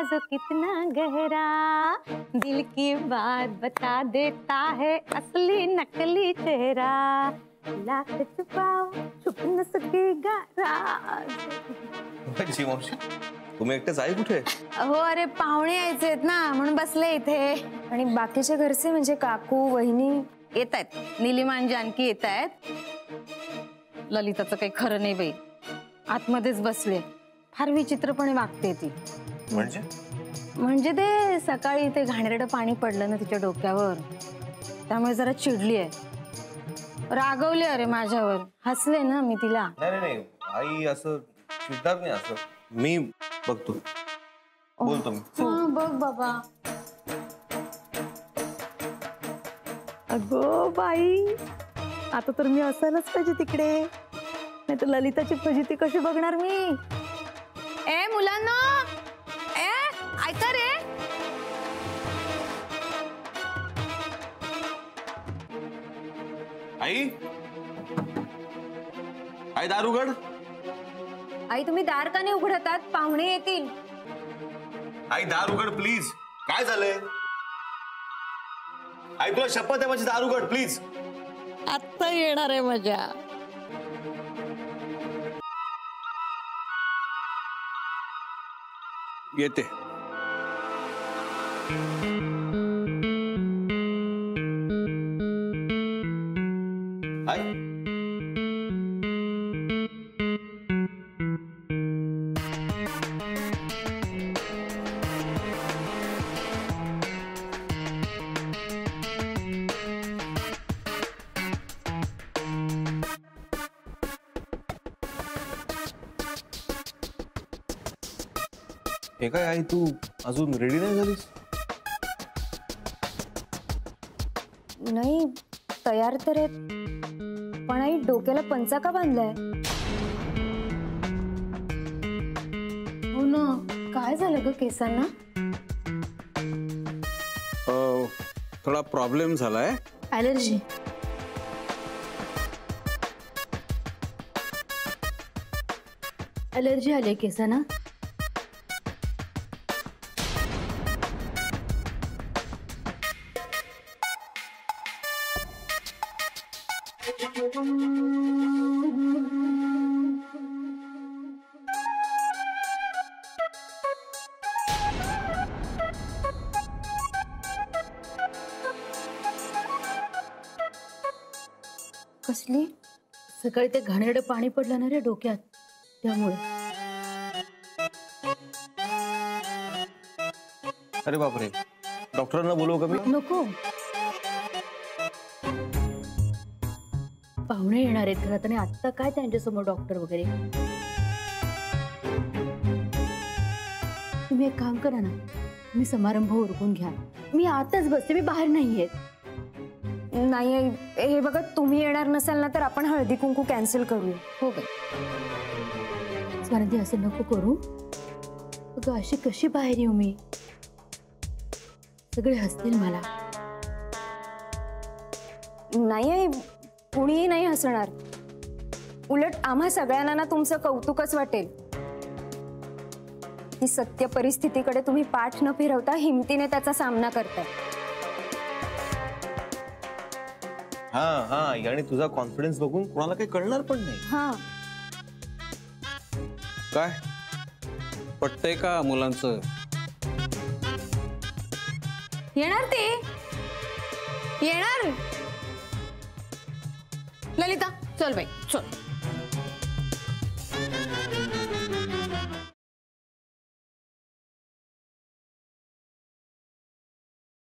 जो कितना गहरा दिल की बात बता देता है असली नकली चेहरा लाख छुपाओ छुप न सकेगा राज। तुम्ही एकटेच आहे कुठे? हो अरे पाहुणे यायचे ना म्हणून बसले इथे आणि बाकीचे घरचे म्हणजे काकू वहिनी येत आहेत नीलिमा आणि जानकी येत आहेत। ललिताचं काही खरं नाही बाई आतमध्येच बसले फार विचित्रपणे वागते ती। म्हणजे ते सकाळी ते घाणेरडं पाणी पडलं ना तिच्या डोक्यावर त्यामुळे जरा चिडली आहे रागवले अरे माझ्यावर हसले ना मी तिला। नाही आई असं चिडणार नाही असं मी बघतो बोलतो मी। बघ बाबा। अगो बाई आता तर मी असायलाच पाहिजे तिकडे नाही तर ललिताची फजिती कशी बघणार मी। ए मुलांना ए ऐका रे आई आई दार उघड। आई तुम्ही दार का नाही उघडतात पाहुणे येतील। आई दार उघड प्लीज काय झालंय? आई तुला शपथ आहे माझी दार उघड प्लीज। आता येणार आहे मजा। येते आई हे काय आई तू अजून रेडी नाही झालीस? नाही तयार तर आहे पण आई डोक्याला पंचा का बांधलाय? हो ना काय झालं ग केसांना? थोडा प्रॉब्लेम झालाय। ॲलर्जी। ॲलर्जी आली केसांना? कसली? सकाळी ते घाणेरडं पाणी पडलं ना रे डोक्यात त्यामुळे। अरे बापरे डॉक्टरांना बोलवू का मी? नको पाहुणे येणार आहेत घरात आणि आता काय त्यांच्यासमोर डॉक्टर वगैरे। तुम्ही एक काम करा ना मी समारंभ उरकून घ्या मी आताच बसते मी बाहेर नाहीये। नाही हे बघा तुम्ही येणार नसाल ना तर आपण हळदी कुंकू कॅन्सल करूया। हो ग स्वानंदी असं नको करू अगं अशी कशी बाहेर येऊ मी सगळे हसतील मला। नाही कुणीही नाही हसणार उलट आम्हा सगळ्यांना ना तुमचं कौतुकच वाटेल। ही सत्य परिस्थितीकडे तुम्ही पाठ न फिरवता हिमतीने त्याचा सामना करताय। हा आणि तुझा कॉन्फिडन्स बघून कोणाला काही कळणार पण नाही। हा काय पटतंय का मुलांचं? येणार ते येणार। ललिता चल बाई चल।